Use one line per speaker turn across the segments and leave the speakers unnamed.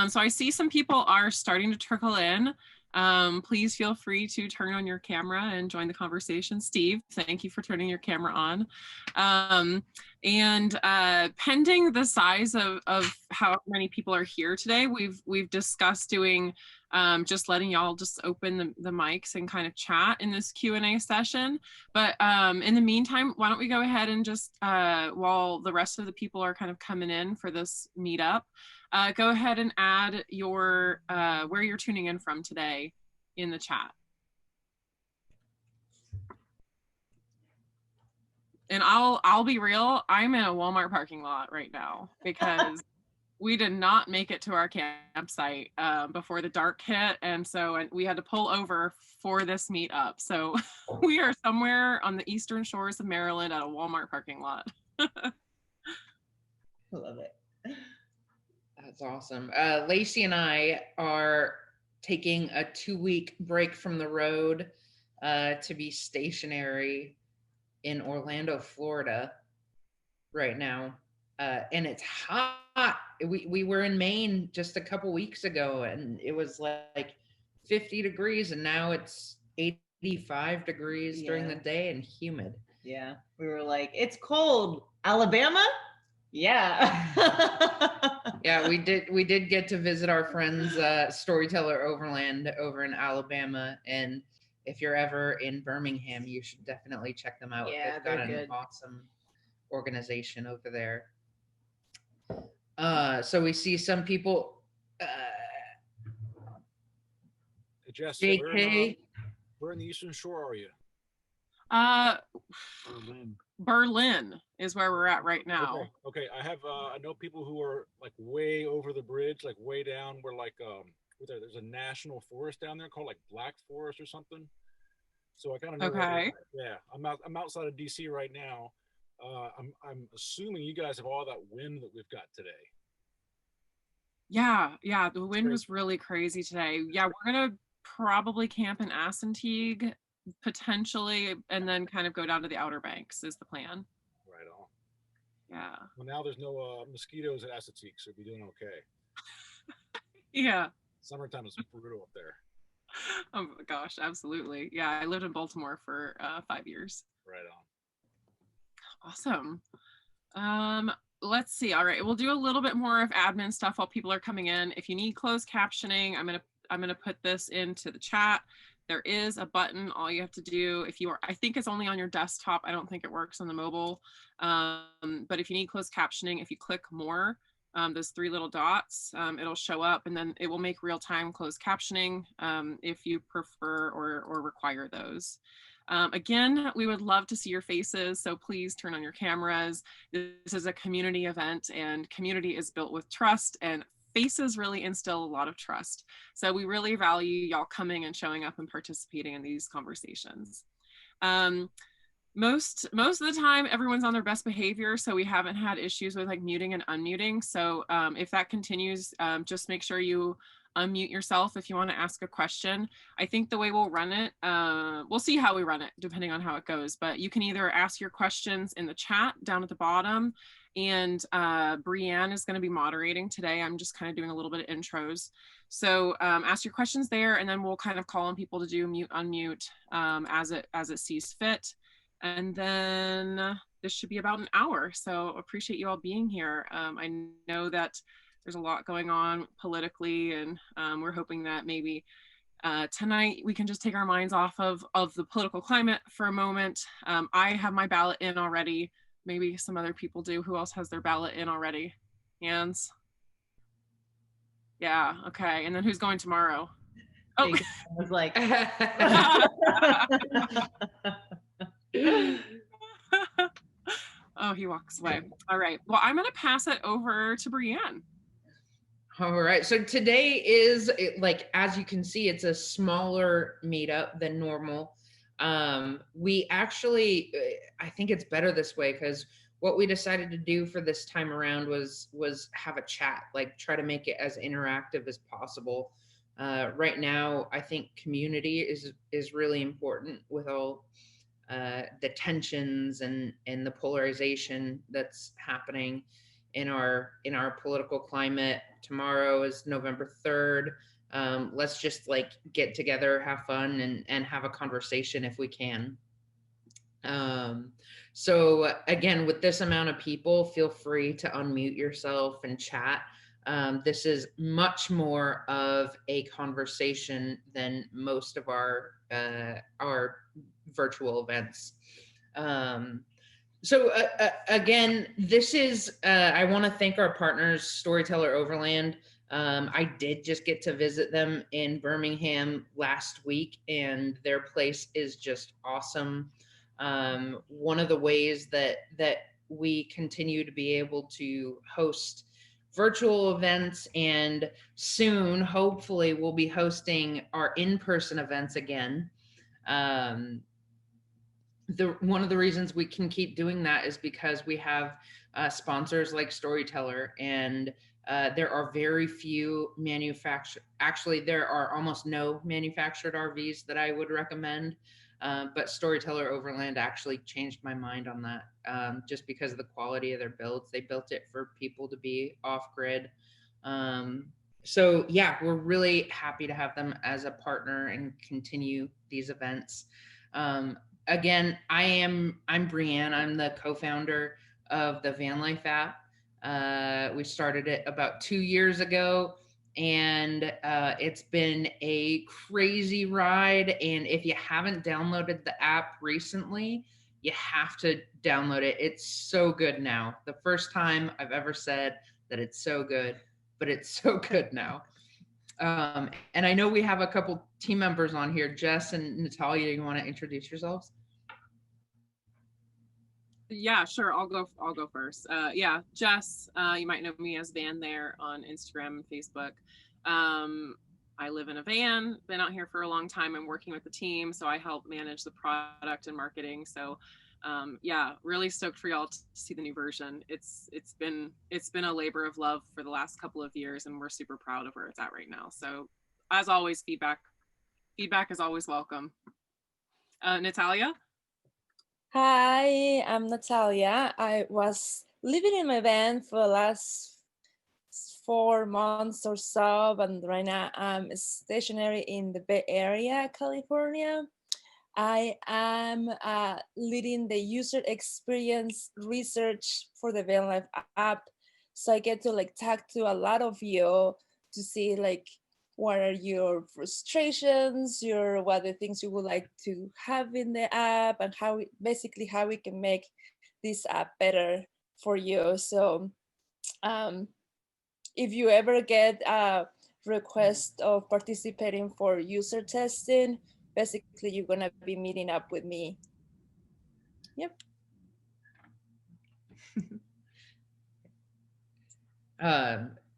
So I see some people are starting to trickle in. Please feel free to turn on your camera and join the conversation. Steve, thank you for turning your camera on. Pending the size of how many people are here today, we've discussed doing just letting y'all just open the mics and kind of chat in this Q&A session. But in the meantime, why don't we go ahead and just, while the rest of the people are kind of coming in for this meetup, go ahead and add your where you're tuning in from today in the chat. And I'll be real, I'm in a Walmart parking lot right now because we did not make it to our campsite before the dark hit, and so we had to pull over for this meetup. So we are somewhere on the eastern shores of Maryland at a Walmart parking lot.
I love it. That's awesome. Lacey and I are taking a 2-week break from the road to be stationary in Orlando, Florida right now. And it's hot. We were in Maine just a couple weeks ago and it was like 50 degrees and now it's 85 degrees during the day and humid.
Yeah. We were like, it's cold. Alabama? Yeah.
Yeah, we did get to visit our friends Storyteller Overland over in Alabama, and if you're ever in Birmingham, you should definitely check them out.
Yeah,
they've got an
good.
awesome organization over there. So we see some people
Jess,
JK.
where in the Eastern Shore are you?
Berlin is where we're at right now.
Okay. I know people who are like way over the bridge, like way down where like there's a national forest down there called like Black Forest or something. So I kind of know.
Okay.
Yeah, I'm outside of DC right now. I'm assuming you guys have all that wind that we've got today.
Yeah, the wind was really crazy today. Yeah, we're gonna probably camp in Assanteague potentially, and then kind of go down to the Outer Banks is the plan.
Right on.
Yeah.
Well, now there's no mosquitoes at Assanteague, so we'll be doing okay.
Yeah.
Summertime is brutal up there.
Oh my gosh, absolutely. Yeah, I lived in Baltimore for 5 years.
Right on.
Awesome. Let's see. All right, we'll do a little bit more of admin stuff while people are coming in. If you need closed captioning, I'm gonna put this into the chat. There is a button. All you have to do, if you are, I think it's only on your desktop. I don't think it works on the mobile. But if you need closed captioning, if you click more, those 3 little dots, it'll show up, and then it will make real-time closed captioning if you prefer or require those. Again, we would love to see your faces, so please turn on your cameras. This is a community event, and community is built with trust, and faces really instill a lot of trust. So we really value y'all coming and showing up and participating in these conversations. Most of the time, everyone's on their best behavior, so we haven't had issues with like muting and unmuting. So if that continues, just make sure you unmute yourself if you want to ask a question. I think the way we'll run it, we'll see how we run it depending on how it goes, but you can either ask your questions in the chat down at the bottom, and Brianne is going to be moderating today. I'm just kind of doing a little bit of intros. So ask your questions there, and then we'll kind of call on people to do mute, unmute as it sees fit. And then this should be about an hour. So appreciate you all being here. I know that there's a lot going on politically, and we're hoping that maybe tonight we can just take our minds off of the political climate for a moment. I have my ballot in already. Maybe some other people do. Who else has their ballot in already? Hands? Yeah, okay. And then who's going tomorrow? Oh,
I was like,
oh, he walks away. All right. Well, I'm going to pass it over to Brianne.
All right. So today is, like, as you can see, it's a smaller meetup than normal. We actually, I think it's better this way because what we decided to do for this time around was have a chat, like try to make it as interactive as possible. Right now, I think community is really important with all the tensions and the polarization that's happening. in our political climate. Tomorrow is November 3rd. Let's just like get together, have fun, and have a conversation if we can. So again, with this amount of people, feel free to unmute yourself and chat. This is much more of a conversation than most of our virtual events. So again, this is, I want to thank our partners, Storyteller Overland. I did just get to visit them in Birmingham last week, and their place is just awesome. One of the ways that we continue to be able to host virtual events, and soon, hopefully, we'll be hosting our in-person events again. One of the reasons we can keep doing that is because we have sponsors like Storyteller, and there are very few actually there are almost no manufactured RVs that I would recommend, but Storyteller Overland actually changed my mind on that, just because of the quality of their builds. They built it for people to be off-grid. So yeah, we're really happy to have them as a partner and continue these events. Again, I'm Brianne. I'm the co-founder of the Vanlife app. We started it about 2 years ago, and it's been a crazy ride. And if you haven't downloaded the app recently, you have to download it. It's so good now. The first time I've ever said that it's so good, but it's so good now. And I know we have a couple team members on here. Jess and Natalia, you want to introduce yourselves?
Yeah, sure. I'll go first. Yeah, Jess, you might know me as Van there on Instagram and Facebook. I live in a van, been out here for a long time. I'm working with the team, so I help manage the product and marketing. So yeah, really stoked for y'all to see the new version. It's been a labor of love for the last couple of years, and we're super proud of where it's at right now. So as always, feedback is always welcome. Natalia?
Hi, I'm Natalia. I was living in my van for the last 4 months or so, and right now I'm stationary in the Bay Area, California. I am leading the user experience research for the Vanlife app. So I get to like talk to a lot of you to see like what are your frustrations, what are the things you would like to have in the app, and how we can make this app better for you. So if you ever get a request of participating for user testing, basically you're gonna be meeting up with me. Yep.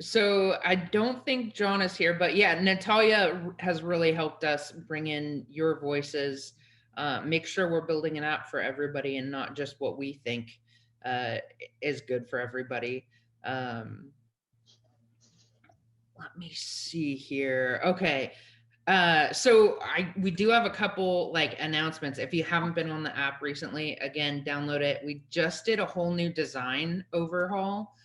So I don't think John is here, but yeah, Natalia has really helped us bring in your voices, make sure we're building an app for everybody and not just what we think is good for everybody. Let me see here. Okay. So we do have a couple like announcements. If you haven't been on the app recently, again, download it. We just did a whole new design overhaul.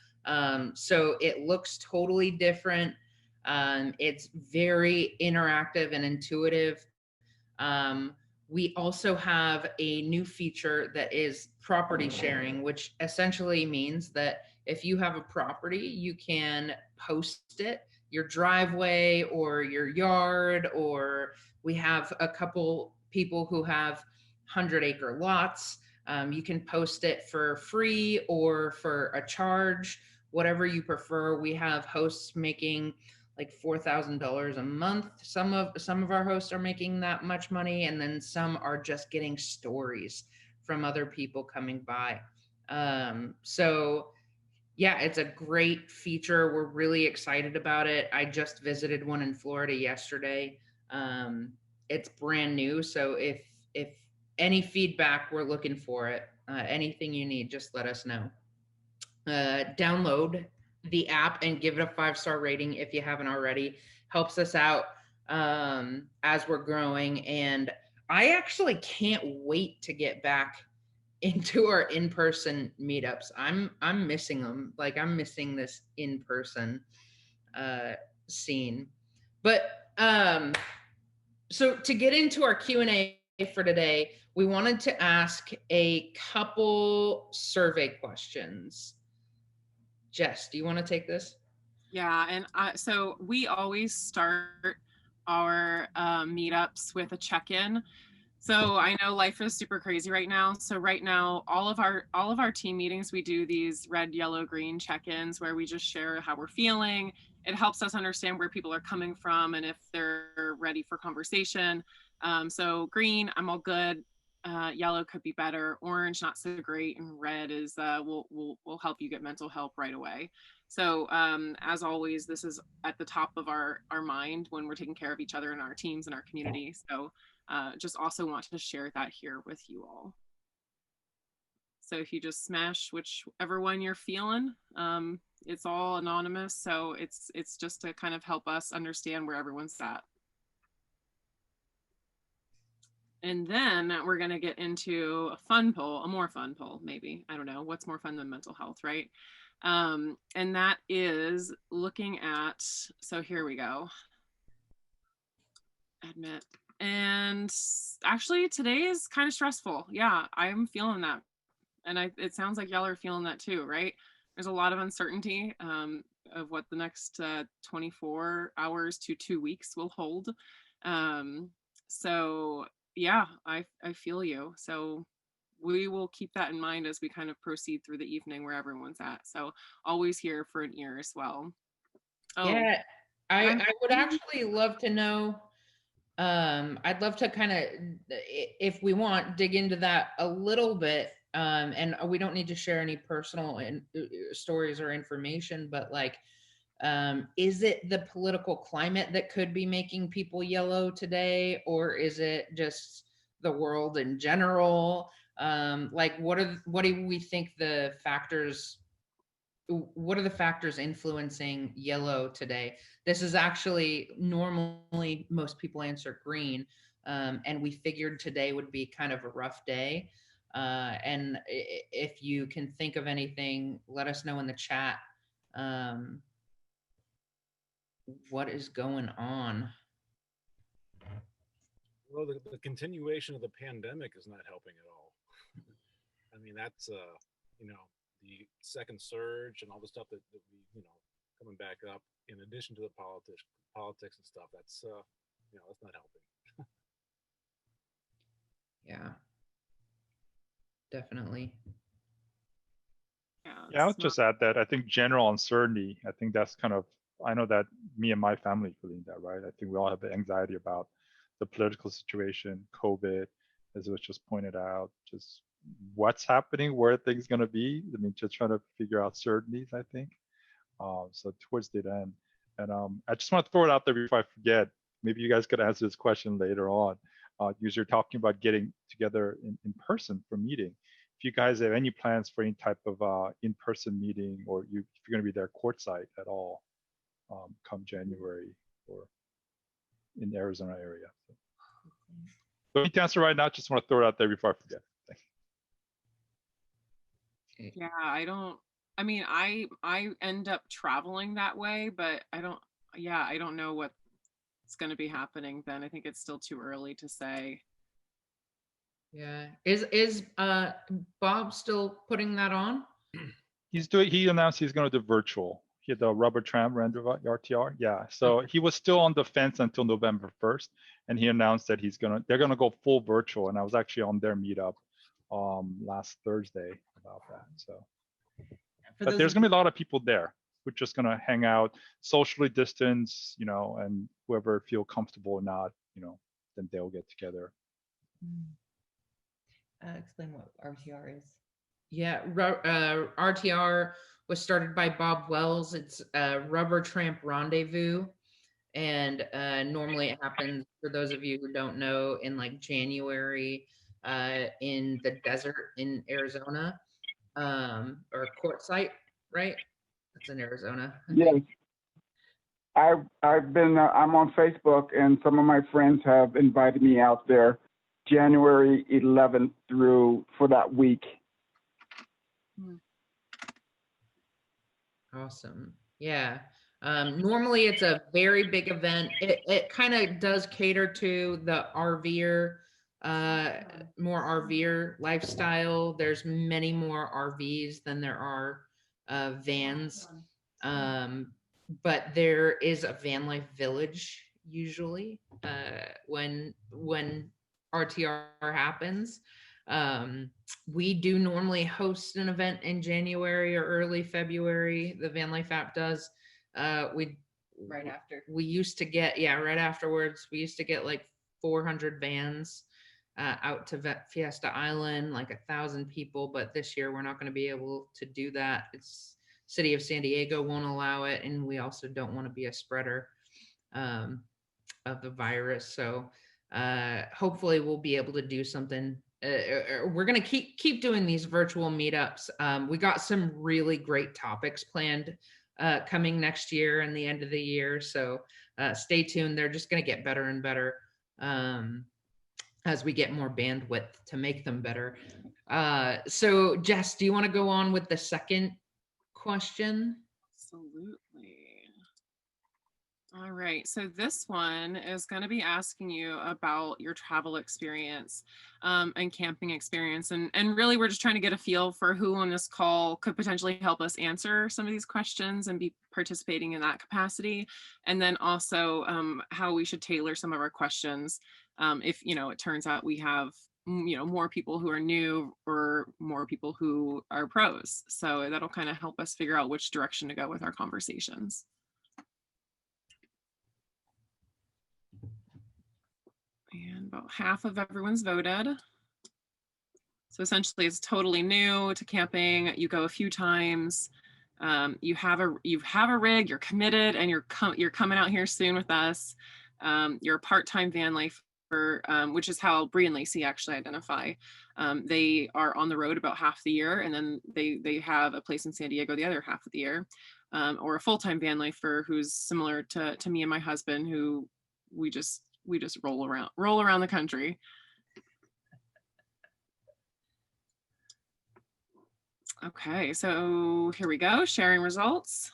So it looks totally different. It's very interactive and intuitive. We also have a new feature that is property sharing, which essentially means that if you have a property, you can post it, your driveway or your yard, or we have a couple people who have 100-acre lots. You can post it for free or for a charge, whatever you prefer. We have hosts making like $4,000 a month. Some of our hosts are making that much money, and then some are just getting stories from other people coming by. So yeah, it's a great feature. We're really excited about it. I just visited one in Florida yesterday. It's brand new, so if any feedback, we're looking for it. Anything you need, just let us know. Download the app and give it a 5-star rating if you haven't already. Helps us out as we're growing, and I actually can't wait to get back into our in-person meetups. I'm missing them. Like I'm missing this in-person scene. But so to get into our Q&A for today, we wanted to ask a couple survey questions. Jess, do you want to take this?
Yeah, and so we always start our meetups with a check-in. So I know life is super crazy right now. So right now, all of our team meetings, we do these red, yellow, green check-ins where we just share how we're feeling. It helps us understand where people are coming from and if they're ready for conversation. So green, I'm all good. Yellow could be better. Orange, not so great. And red is will help you get mental help right away. So as always, this is at the top of our mind when we're taking care of each other and our teams and our community. So just also want to share that here with you all. So if you just smash whichever one you're feeling, it's all anonymous. So it's just to kind of help us understand where everyone's at. And then we're going to get into a more fun poll, maybe. I don't know. What's more fun than mental health, right? And that is looking at, so here we go. Admit. And actually today is kind of stressful. Yeah, I'm feeling that. And it sounds like y'all are feeling that too, right? There's a lot of uncertainty of what the next 24 hours to 2 weeks will hold. So yeah, I feel you. So we will keep that in mind as we kind of proceed through the evening where everyone's at. So always here for an ear as well. Oh,
yeah, I would actually love to know. I'd love to kind of, if we want, dig into that a little bit. And we don't need to share any personal stories or information, but like, is it the political climate that could be making people yellow today, or is it just the world in general? Like, what do we think the factors? What are the factors influencing yellow today? This is actually normally most people answer green, and we figured today would be kind of a rough day. And if you can think of anything, let us know in the chat. What is going on?
Well, the continuation of the pandemic is not helping at all. I mean, that's you know, the second surge and all the stuff that we, coming back up in addition to the politics and stuff. That's that's not helping.
Yeah, definitely.
Yeah, I would just add that I think general uncertainty, I think that's kind of, I know that me and my family feeling that, right? I think we all have the anxiety about the political situation, COVID, as was just pointed out, just what's happening, where are things going to be. I mean, just trying to figure out certainties, I think. So towards the end. And I just want to throw it out there before I forget. Maybe you guys could answer this question later on. Because you're talking about getting together in person for meeting. If you guys have any plans for any type of in-person meeting, or if you're going to be there courtside at all, come January or in the Arizona area. So don't need to answer right now. Just want to throw it out there before I forget. Thanks.
Yeah, I mean, I end up traveling that way, but I don't know what's going to be happening then. I think it's still too early to say.
Yeah. Is Bob still putting that on?
He announced he's going to do virtual. He had the rubber tram Rtr. Yeah. So he was still on the fence until November 1st. And he announced that they're going to go full virtual. And I was actually on their meetup last Thursday about that. So, but there's going to be a lot of people there. We're just going to hang out, socially distance, and whoever feel comfortable or not, then they'll get together.
Explain what RTR is.
Yeah, RTR was started by Bob Wells. It's a rubber tramp rendezvous. And normally it happens, for those of you who don't know, in like January in the desert in Arizona, or Quartzsite, right? That's in Arizona.
Yes. I'm on Facebook, and some of my friends have invited me out there. January 11th through for that week.
Awesome. Yeah. Normally it's a very big event. It kind of does cater to the RVer, more RVer lifestyle. There's many more RVs than there are vans. But there is a van life village usually when RTR happens. We do normally host an event in January or early February. The Vanlife app does.
Right after.
We used to get, right afterwards, we used to get like 400 vans out to Fiesta Island, like 1,000 people. But this year we're not going to be able to do that. It's City of San Diego won't allow it. And we also don't want to be a spreader of the virus. So hopefully we'll be able to do something. We're going to keep doing these virtual meetups. We got some really great topics planned coming next year and the end of the year. So stay tuned. They're just going to get better and better as we get more bandwidth to make them better. So Jess, do you want to go on with the second question?
Absolutely. All right, so this one is going to be asking you about your travel experience and camping experience. And really, we're just trying to get a feel for who on this call could potentially help us answer some of these questions and be participating in that capacity. And then also how we should tailor some of our questions if, it turns out we have, more people who are new or more people who are pros. So that'll kind of help us figure out which direction to go with our conversations. And about half of everyone's voted. So essentially it's totally new to camping. You go a few times. You have a rig, you're committed, and you're coming out here soon with us. You're a part-time van lifer, which is how Bree and Lacey actually identify. They are on the road about half the year, and then they have a place in San Diego the other half of the year. Or a full-time van lifer who's similar to me and my husband, who we just roll around the country. Okay, so here we go, sharing results.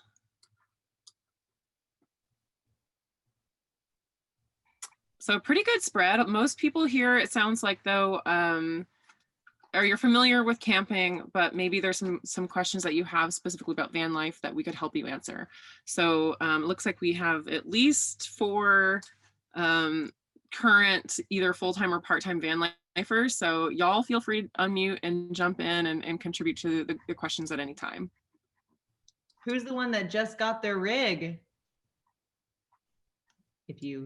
So pretty good spread. Most people here, it sounds like though, or you're familiar with camping, but maybe there's some questions that you have specifically about van life that we could help you answer. So it looks like we have at least 4 current either full-time or part-time van lifers. So y'all feel free to unmute and jump in and contribute to the questions at any time.
Who's the one that just got their rig? If you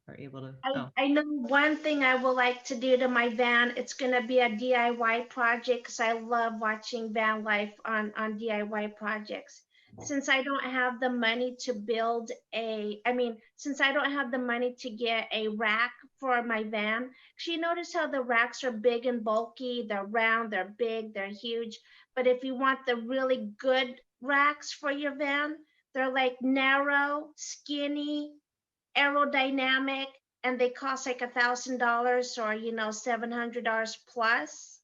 are able to.
I know one thing I would like to do to my van. It's going to be a DIY project because I love watching van life on DIY projects. Since I don't have the money to since I don't have the money to get a rack for my van, you notice how the racks are big and bulky, they're round, they're big, they're huge. But if you want the really good racks for your van, they're like narrow, skinny, aerodynamic, and they cost like $1,000 or $700 plus.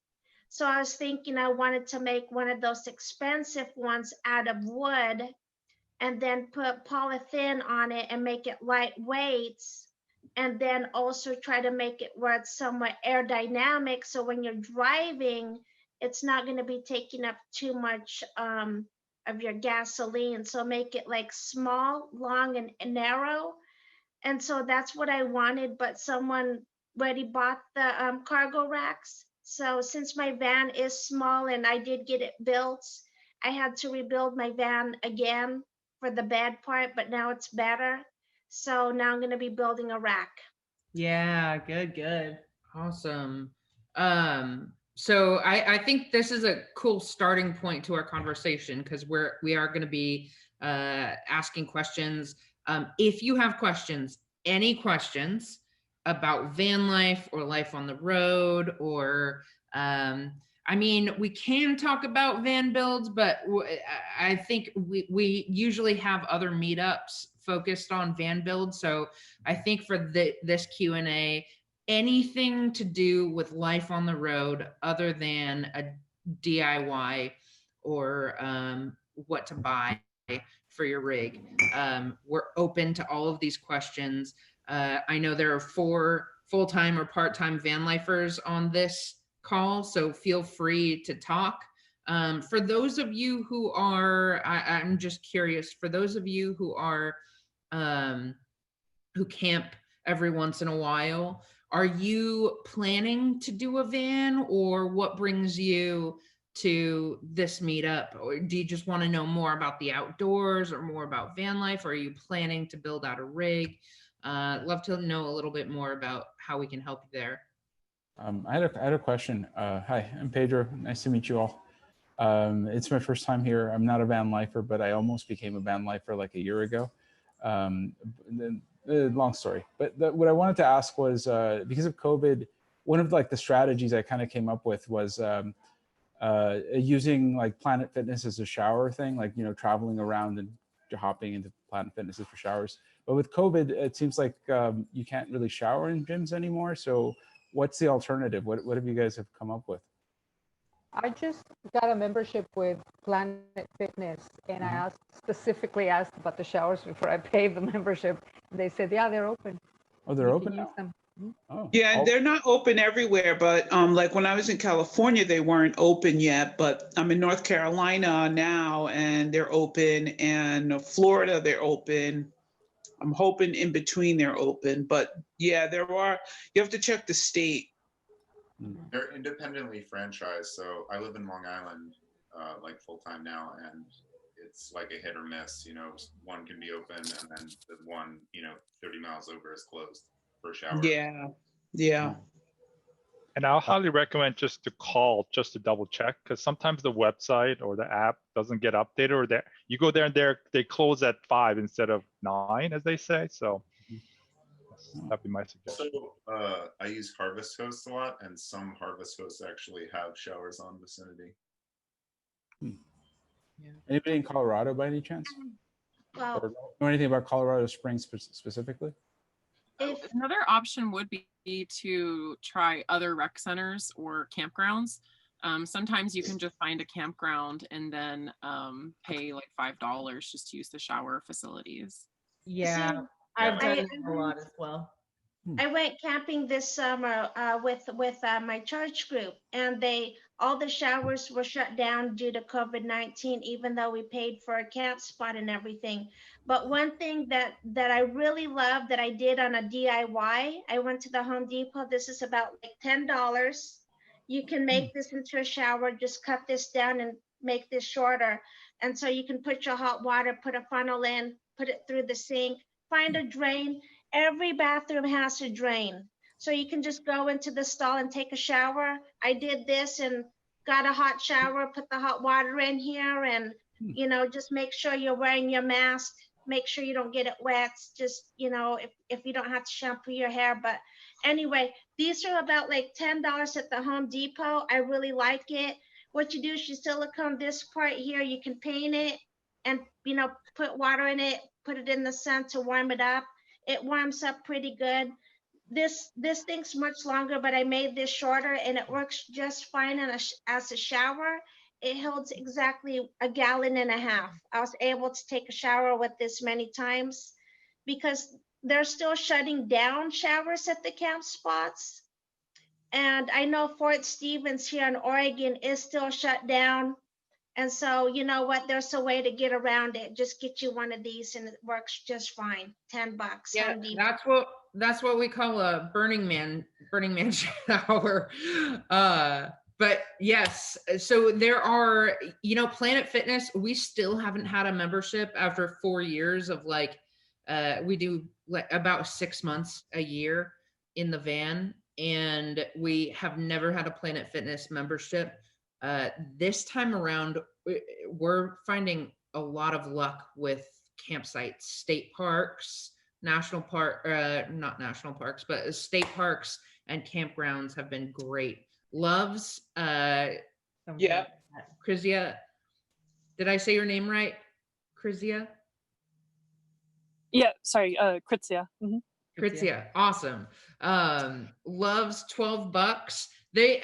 So I was thinking I wanted to make one of those expensive ones out of wood and then put polythene on it and make it lightweight, and then also try to make it where it's somewhat aerodynamic, so when you're driving it's not going to be taking up too much of your gasoline. So make it like small, long, and narrow. And so that's what I wanted, but someone already bought the cargo racks. So since my van is small and I did get it built, I had to rebuild my van again for the bad part, but now it's better. So now I'm going to be building a rack.
Yeah, good.
Awesome. So I think this is a cool starting point to our conversation, because we are going to be asking questions. If you have questions, any questions about van life or life on the road, or we can talk about van builds, but I think we usually have other meetups focused on van builds. So I think for this Q&A, anything to do with life on the road other than a DIY or what to buy for your rig. We're open to all of these questions. I know there are 4 full-time or part-time van lifers on this call, so feel free to talk. For those of you who are, I'm just curious, for those of you who are, who camp every once in a while, are you planning to do a van, or what brings you to this meetup? Or do you just want to know more about the outdoors or more about van life? Or are you planning to build out a rig? Love to know a little bit more about how we can help you there.
I had a question. Hi, I'm Pedro. Nice to meet you all. It's my first time here. I'm not a van lifer, but I almost became a van lifer like a year ago. Long story. But what I wanted to ask was, because of COVID, one of like the strategies I kind of came up with was using like Planet Fitness as a shower thing, like, you know, traveling around and hopping into Planet Fitnesses for showers. But with COVID, it seems like you can't really shower in gyms anymore. So what's the alternative? What have you guys have come up with?
I just got a membership with Planet Fitness, and I specifically asked about the showers before I paid the membership. They said, yeah, they're open.
Oh, they're
You
open
can
now?
use them.
Oh,
Yeah, they're not open everywhere, but like when I was in California, they weren't open yet, but I'm in North Carolina now and they're open, and Florida, they're open. I'm hoping in between they're open, but yeah, there are, you have to check the state.
They're independently franchised. So I live in Long Island, like full time now, and it's like a hit or miss. You know, one can be open, and then the one, you know, 30 miles over is closed for shower.
Yeah, yeah.
And I'll highly recommend just to call just to double check, because sometimes the website or the app doesn't get updated, or you go there and they close at 5 instead of 9, as they say. So that'd be my suggestion.
Also, I use Harvest Host a lot, and some Harvest Hosts actually have showers on vicinity.
Yeah. Anybody in Colorado by any chance?
Well,
Or know anything about Colorado Springs specifically?
Another option would be to try other rec centers or campgrounds. Sometimes you can just find a campground and then pay like $5 just to use the shower facilities.
Yeah,
See,
I've done that a lot as well.
I went camping this summer with my church group, and all the showers were shut down due to COVID-19, even though we paid for a camp spot and everything. But one thing that I really love that I did on a DIY, I went to the Home Depot. This is about like $10. You can make this into a shower. Just cut this down and make this shorter. And so you can put your hot water, put a funnel in, put it through the sink, find a drain. Every bathroom has a drain. So you can just go into the stall and take a shower. I did this and got a hot shower, put the hot water in here, and, you know, just make sure you're wearing your mask. Make sure you don't get it wet. Just, you know, if you don't have to shampoo your hair. But anyway, these are about like $10 at the Home Depot. I really like it. What you do is you silicone this part here. You can paint it and, you know, put water in it, put it in the sun to warm it up. It warms up pretty good. This thing's much longer, but I made this shorter and it works just fine as a shower. It holds exactly 1.5 gallons. I was able to take a shower with this many times because they're still shutting down showers at the camp spots. And I know Fort Stevens here in Oregon is still shut down. And so, you know what? There's a way to get around it. Just get you one of these, and it works just fine. $10.
Yeah, that's what we call a Burning Man shower. But yes, so there are, you know, Planet Fitness. We still haven't had a membership after 4 years of like, we do like about 6 months a year in the van, and we have never had a Planet Fitness membership. This time around, we're finding a lot of luck with campsites, state parks, not national parks, but state parks and campgrounds have been great. Loves,
Yeah.
Krizia, did I say your name right? Krizia?
Yeah, sorry, Kritzia.
Kritzia, awesome. Loves $12. They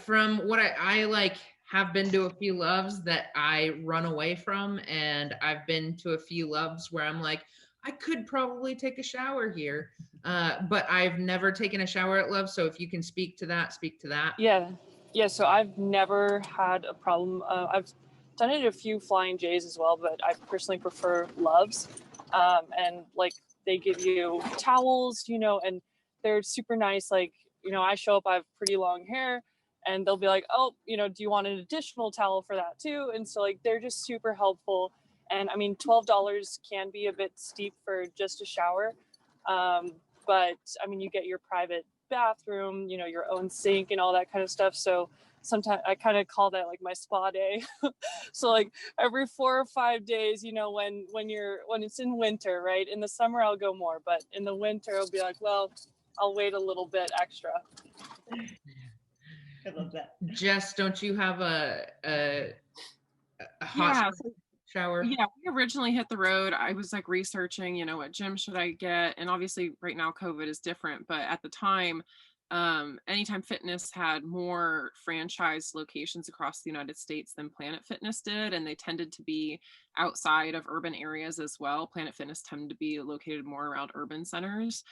from what I like have been to a few loves that I run away from, and I've been to a few loves where I'm like, I could probably take a shower here, but I've never taken a shower at Love. So if you can speak to that, speak to that.
Yeah, yeah. So I've never had a problem. I've done it at a few Flying J's as well, but I personally prefer Loves, and like they give you towels, you know, and they're super nice. Like, you know, I show up, I have pretty long hair, and they'll be like, oh, you know, do you want an additional towel for that too? And so like they're just super helpful. And I mean, $12 can be a bit steep for just a shower, but I mean, you get your private bathroom, you know, your own sink and all that kind of stuff. So sometimes I kind of call that like my spa day. So like every 4 or 5 days, you know, when it's in winter, right? In the summer I'll go more, but in the winter I'll be like, well, I'll wait a little bit extra.
I love that.
Jess, don't you have a hot shower?
Yeah, we originally hit the road. I was like researching, you know, what gym should I get? And obviously right now COVID is different, but at the time, Anytime Fitness had more franchise locations across the United States than Planet Fitness did, and they tended to be outside of urban areas as well. Planet Fitness tended to be located more around urban centers.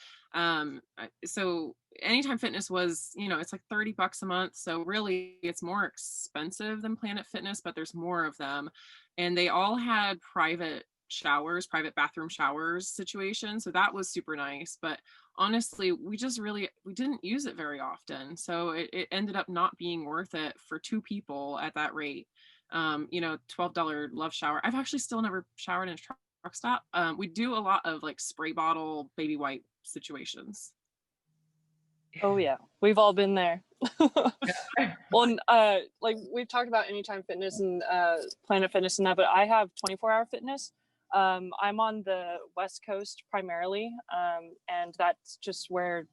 So Anytime Fitness was, you know, it's like $30 a month. So really it's more expensive than Planet Fitness, but there's more of them. And they all had private showers, private bathroom showers situation. So that was super nice. But honestly, we didn't use it very often. So it ended up not being worth it for 2 people at that rate. You know, $12 Love shower. I've actually still never showered in a truck stop. We do a lot of like spray bottle baby wipe situations.
Oh yeah, we've all been there. Well, like we've talked about Anytime Fitness and Planet Fitness and that, but I have 24-hour fitness. I'm on the West Coast primarily, and that's just where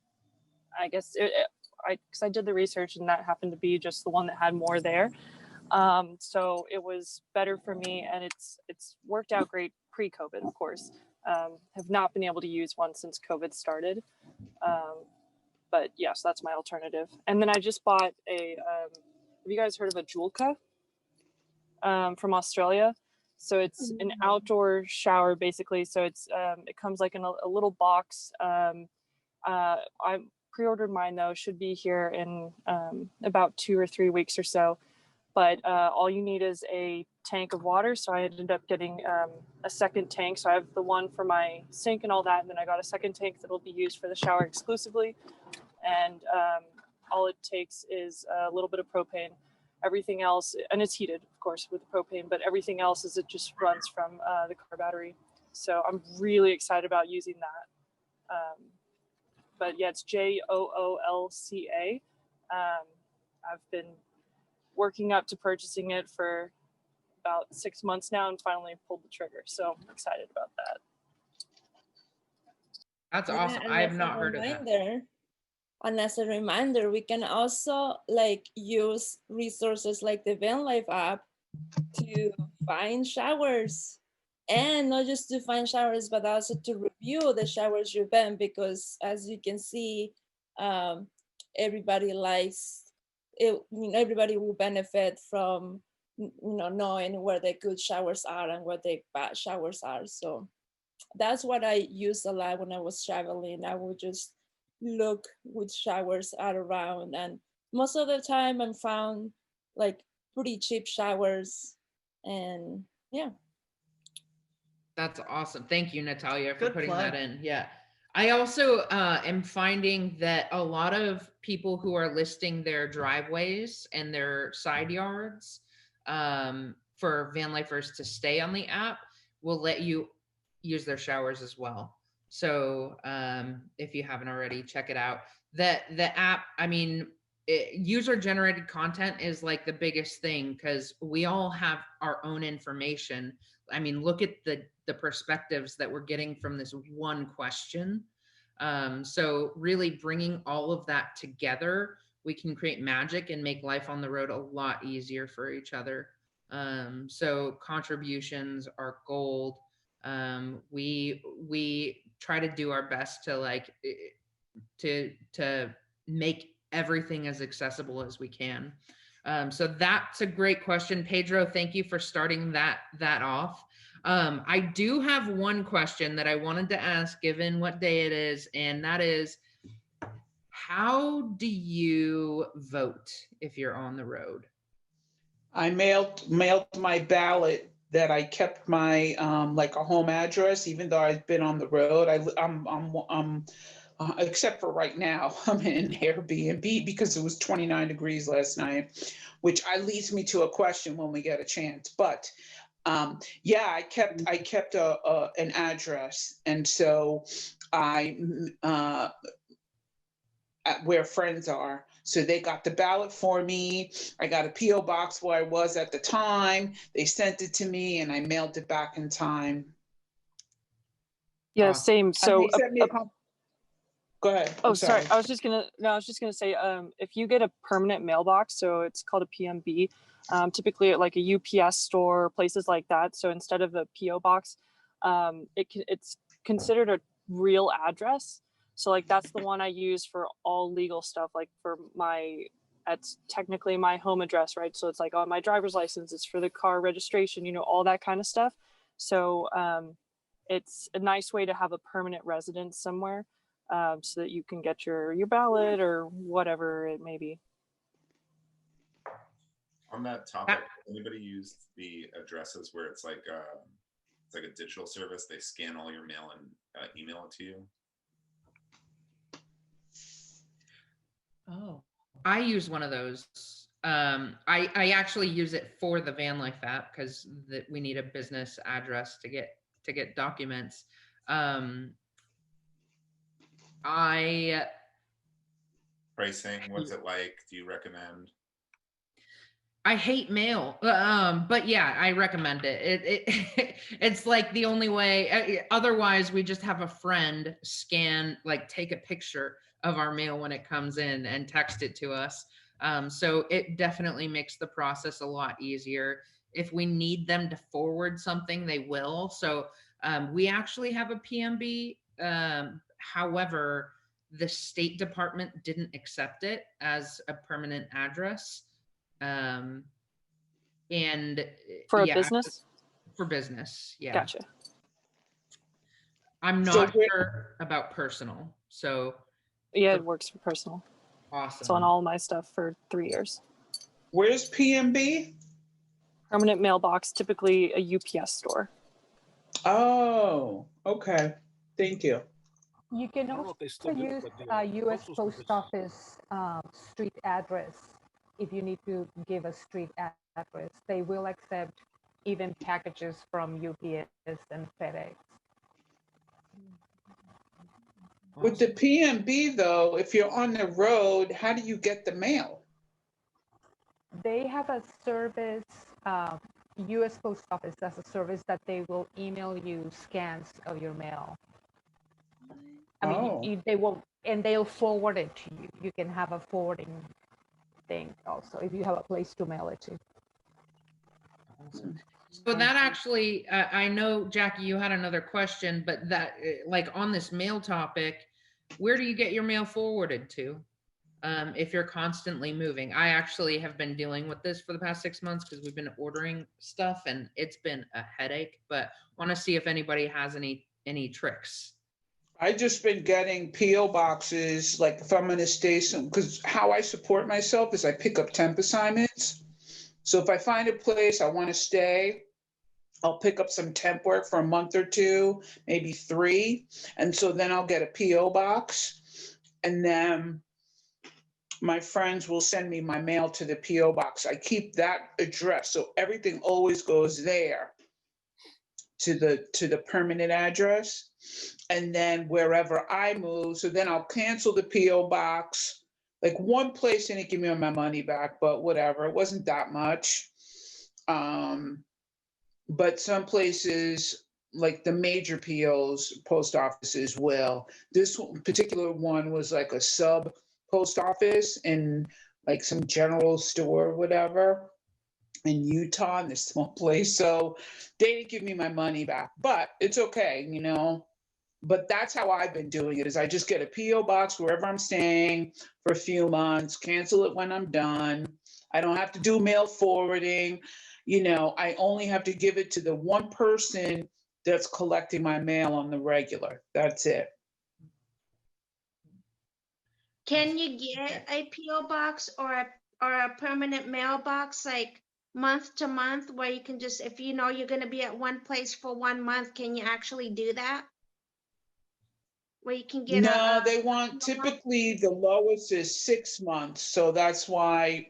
I guess because I did the research and that happened to be just the one that had more there. So it was better for me, and it's worked out great pre-COVID, of course. Have not been able to use one since COVID started. But yes, that's my alternative. And then I just bought have you guys heard of a Julka from Australia? So it's an outdoor shower basically. So it's it comes like in a little box. I pre-ordered mine though, should be here in about 2 or 3 weeks or so. But all you need is a tank of water. So I ended up getting a second tank. So I have the one for my sink and all that. And then I got a second tank that will be used for the shower exclusively. And all it takes is a little bit of propane. Everything else, and it's heated, of course, with propane, but everything else is it just runs from the car battery. So I'm really excited about using that. But yeah, it's Joolca. I've been working up to purchasing it for about 6 months now and finally pulled the trigger. So I'm excited about that.
That's awesome. I have not heard of that.
And as a reminder, we can also like use resources like the Vanlife app to find showers, and not just to find showers, but also to review the showers you've been, because as you can see, everybody likes it, you know, everybody will benefit from, you know, knowing where the good showers are and where the bad showers are. So that's what I used a lot when I was traveling. I would just look which showers are around, and most of the time I found like pretty cheap showers. And yeah,
that's awesome. Thank you, Natalia, for
Good
putting
plug.
that in. Yeah, I also am finding that a lot of people who are listing their driveways and their side yards for van lifers to stay on the app will let you use their showers as well. So if you haven't already, check it out. The app, I mean, user generated content is like the biggest thing, because we all have our own information. I mean, look at the perspectives that we're getting from this one question. So really bringing all of that together, we can create magic and make life on the road a lot easier for each other. So contributions are gold. We try to do our best to like to make everything as accessible as we can. So that's a great question, Pedro. Thank you for starting that off. I do have one question that I wanted to ask, given what day it is, and that is, how do you vote if you're on the road?
I mailed my ballot that I kept my like a home address, even though I've been on the road. I'm except for right now, I'm in an Airbnb because it was 29 degrees last night, which leads me to a question when we get a chance. But yeah, I kept an address, and so I at where friends are. So they got the ballot for me. I got a P.O. box where I was at the time. They sent it to me and I mailed it back in time.
Yeah, same. So
they sent me go ahead.
Oh,
I'm sorry.
I was just gonna say, if you get a permanent mailbox, so it's called a PMB, typically at like a UPS store, places like that. So instead of a PO box, it's considered a real address. So like that's the one I use for all legal stuff. Like for that's technically my home address, right? So it's like on my driver's license, it's for the car registration, all that kind of stuff. So it's a nice way to have a permanent residence somewhere. So that you can get your ballot or whatever it may be.
On that topic, anybody used the addresses where it's like a digital service? They scan all your mail and email it to you.
Oh, I use one of those. I actually use it for the Vanlife app because we need a business address to get documents.
Pricing, what's it like? Do you recommend?
I hate mail, but yeah, I recommend it. It's like the only way. Otherwise, we just have a friend take a picture of our mail when it comes in and text it to us. So it definitely makes the process a lot easier. If we need them to forward something, they will. So we actually have a PMB. However, the State Department didn't accept it as a permanent address. And
for a business?
For business, yeah.
Gotcha.
I'm not sure about personal. So
yeah, it works for personal.
Awesome.
It's on all my stuff for 3 years.
Where's PMB?
Permanent mailbox, typically a UPS store.
Oh, okay. Thank you.
You can also use a U.S. Post Office street address if you need to give a street address. They will accept even packages from UPS and FedEx.
With the PMB, though, if you're on the road, how do you get the mail?
They have a service, U.S. Post Office has a service that they will email you scans of your mail. I mean, they won't, and they'll forward it to you. You can have a forwarding thing also if you have a place to mail it to.
Awesome. So that actually, I know, Jackie, you had another question, but that, like on this mail topic, where do you get your mail forwarded to? If you're constantly moving. I actually have been dealing with this for the past 6 months because we've been ordering stuff and it's been a headache, but want to see if anybody has any tricks.
I just been getting P.O. boxes, like if I'm going to stay because how I support myself is I pick up temp assignments. So if I find a place I want to stay, I'll pick up some temp work for a month or 2, maybe 3. And so then I'll get a P.O. box. And then my friends will send me my mail to the P.O. box. I keep that address. So everything always goes there to the permanent address. And then wherever I move, so then I'll cancel the P.O. box. Like one place didn't give me my money back, but whatever, it wasn't that much. But some places, like the major POs, post offices will. This particular one was like a sub post office in like some general store or whatever in Utah, in this small place. So they didn't give me my money back, but it's okay, you know. But that's how I've been doing it, is I just get a PO box wherever I'm staying for a few months, cancel it when I'm done. I don't have to do mail forwarding. I only have to give it to the one person that's collecting my mail on the regular. That's it.
Can you get a PO box or a permanent mailbox, like month to month, where you can just, if you know you're going to be at one place for 1 month, can you actually do that? Where you can get
No, they want, typically the lowest is 6 months. So that's why,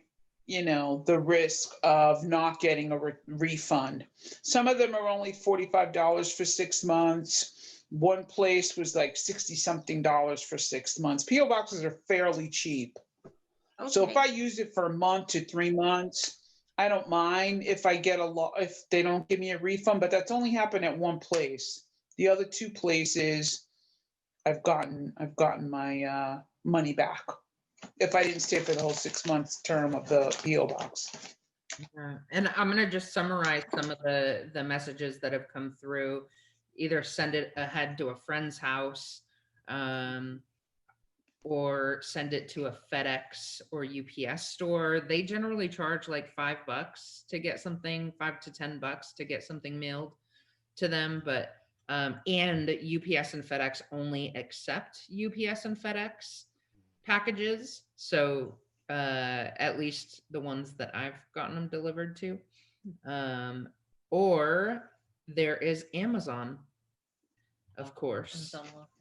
the risk of not getting a refund. Some of them are only $45 for 6 months. One place was like 60 something dollars for 6 months. PO boxes are fairly cheap. Okay. So if I use it for a month to 3 months, I don't mind if I get if they don't give me a refund, but that's only happened at one place. The other two places, I've gotten my money back if I didn't stay for the whole 6 months term of the PO box.
And I'm gonna just summarize some of the messages that have come through. Either send it ahead to a friend's house, or send it to a FedEx or UPS store. They generally charge like $5 to get something, $5 to $10 to get something mailed to them. But and UPS and FedEx only accept UPS and FedEx packages. So at least the ones that I've gotten them delivered to. Or there is Amazon, of course.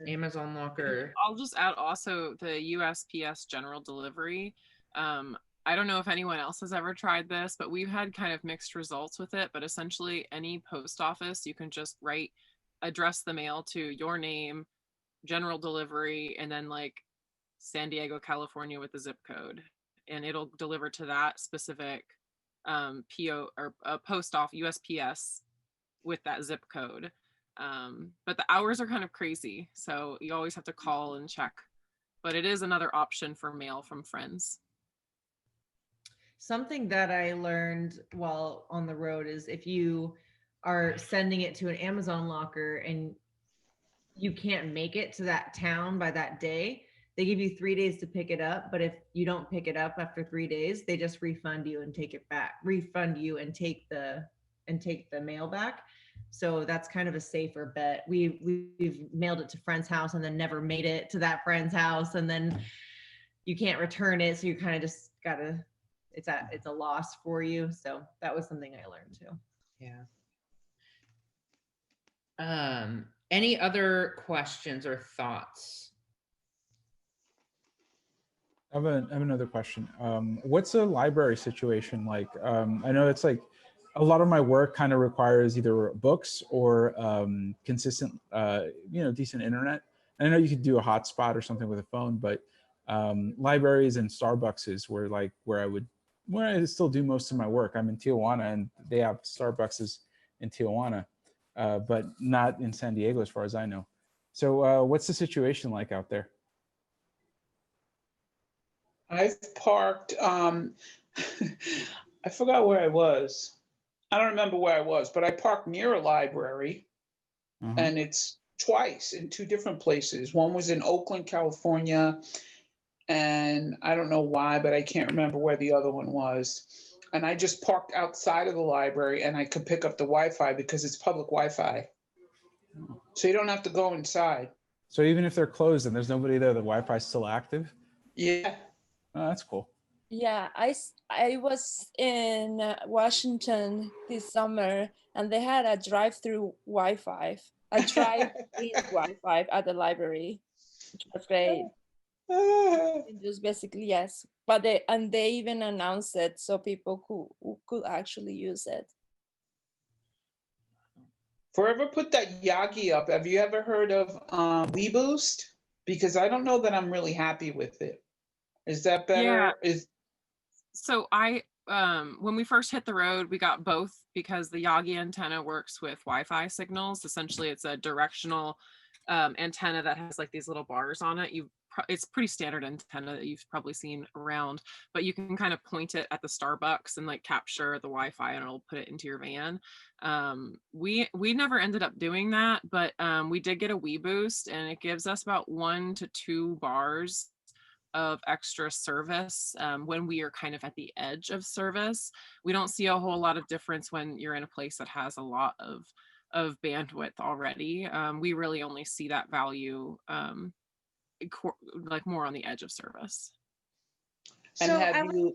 Amazon Locker.
I'll just add also the USPS general delivery. I don't know if anyone else has ever tried this, but we've had kind of mixed results with it. But essentially any post office, you can just address the mail to your name, general delivery, and then like San Diego, California with the zip code, and it'll deliver to that specific PO or post off USPS with that zip code. But the hours are kind of crazy, so you always have to call and check. But it is another option for mail from friends.
Something that I learned while on the road is if you are sending it to an Amazon locker and you can't make it to that town by that day, they give you 3 days to pick it up. But if you don't pick it up after 3 days, they just refund you and take it back, refund you and take the mail back. So that's kind of a safer bet. We've mailed it to friend's house and then never made it to that friend's house, and then you can't return it. So you kind of just gotta, it's a loss for you. So that was something I learned too.
Yeah. Any other questions or thoughts?
I have another question. What's the library situation like? I know it's like a lot of my work kind of requires either books or consistent, decent internet. And I know you could do a hotspot or something with a phone, but libraries and Starbucks where I still do most of my work. I'm in Tijuana, and they have Starbucks in Tijuana, but not in San Diego, as far as I know. So what's the situation like out there?
I've parked, I forgot where I was. I don't remember where I was, but I parked near a library, and it's twice in two different places. One was in Oakland, California, and I don't know why, but I can't remember where the other one was. And I just parked outside of the library, and I could pick up the Wi-Fi because it's public Wi-Fi. So you don't have to go inside.
So even if they're closed and there's nobody there, the Wi-Fi is still active?
Yeah.
Oh, that's cool.
Yeah, I was in Washington this summer, and they had a drive-through Wi-Fi, a drive-in Wi-Fi at the library, which was great. Just basically, yes, but they even announced it so people could actually use it.
Forever put that Yagi up. Have you ever heard of WeBoost? Because I don't know that I'm really happy with it. Is that better?
Yeah. So when we first hit the road, we got both because the Yagi antenna works with Wi-Fi signals. Essentially, it's a directional antenna that has like these little bars on it. It's pretty standard antenna that you've probably seen around, but you can kind of point it at the Starbucks and like capture the Wi-Fi and it'll put it into your van. We never ended up doing that, but we did get a WeBoost, and it gives us about 1 to 2 bars of extra service when we are kind of at the edge of service. We don't see a whole lot of difference when you're in a place that has a lot of bandwidth already. We really only see that value like more on the edge of service.
And
So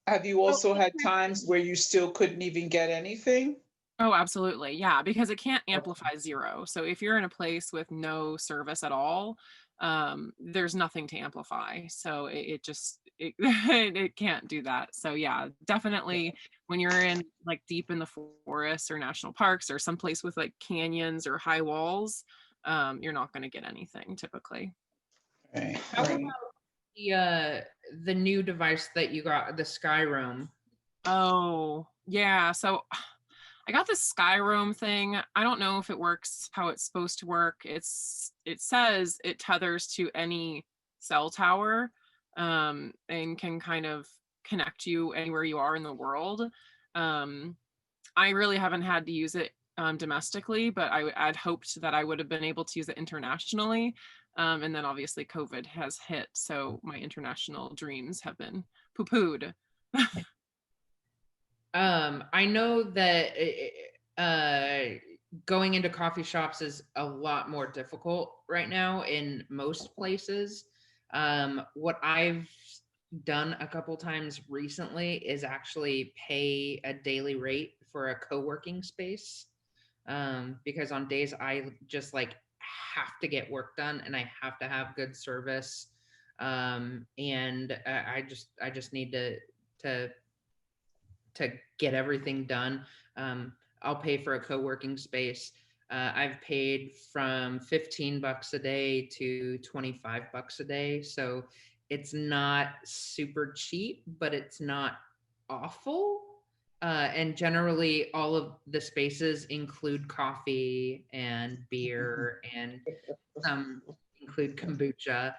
have you also had times where you still couldn't even get anything?
Oh, absolutely. Yeah, because it can't amplify 0. So if you're in a place with no service at all, there's nothing to amplify. So it just it can't do that. So yeah, definitely when you're in like deep in the forests or national parks or someplace with like canyons or high walls, you're not going to get anything typically.
Right. How about the new device that you got, the Skyroam?
Oh, yeah. So I got this Skyroam thing. I don't know if it works how it's supposed to work. It says it tethers to any cell tower and can kind of connect you anywhere you are in the world. I really haven't had to use it domestically, but I'd hoped that I would have been able to use it internationally. And then obviously COVID has hit, so my international dreams have been poo-pooed.
I know that going into coffee shops is a lot more difficult right now in most places. What I've done a couple times recently is actually pay a daily rate for a co-working space, because on days I just like have to get work done and I have to have good service, and I just need to get everything done. I'll pay for a co-working space. I've paid from $15 a day to $25 a day. So it's not super cheap, but it's not awful. And generally all of the spaces include coffee and beer and some include kombucha.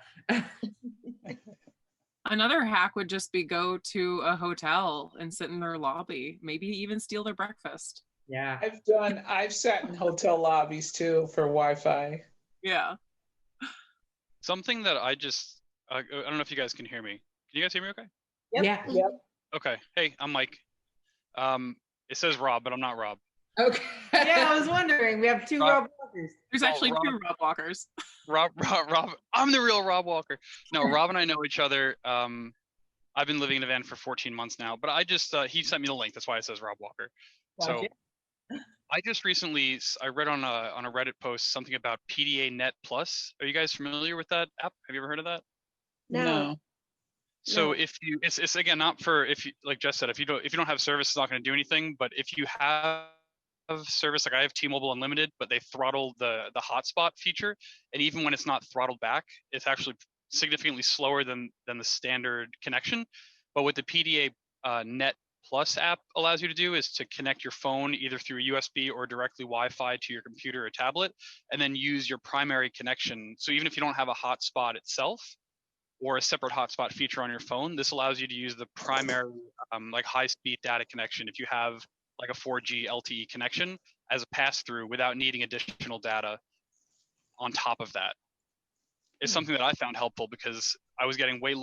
Another hack would just be go to a hotel and sit in their lobby, maybe even steal their breakfast.
Yeah.
I've sat in hotel lobbies too for Wi-Fi.
Yeah.
Something that I don't know if you guys can hear me. Can you guys hear me okay?
Yep. Yeah.
Yep.
Okay. Hey, I'm Mike. It says Rob, but I'm not Rob.
Okay.
Yeah, I was wondering. We have 2 Rob Walkers.
There's actually 2 Rob Walkers.
Rob. I'm the real Rob Walker. No, Rob and I know each other. I've been living in a van for 14 months now, but I just he sent me the link. That's why it says Rob Walker.
Gotcha.
So I just recently I read on a Reddit post something about PDA Net Plus. Are you guys familiar with that app? Have you ever heard of that?
No.
So if you, it's again not for, if you, like Jess said, if you don't have service, it's not going to do anything. But if you have service, like I have T-Mobile Unlimited, but they throttle the hotspot feature, and even when it's not throttled back, it's actually significantly slower than the standard connection. But what the PDA Net Plus app allows you to do is to connect your phone either through a USB or directly Wi-Fi to your computer or tablet, and then use your primary connection. So even if you don't have a hotspot itself, or a separate hotspot feature on your phone, this allows you to use the primary like high-speed data connection if you have like a 4G LTE connection as a pass-through without needing additional data on top of that. It's something that I found helpful because I was getting way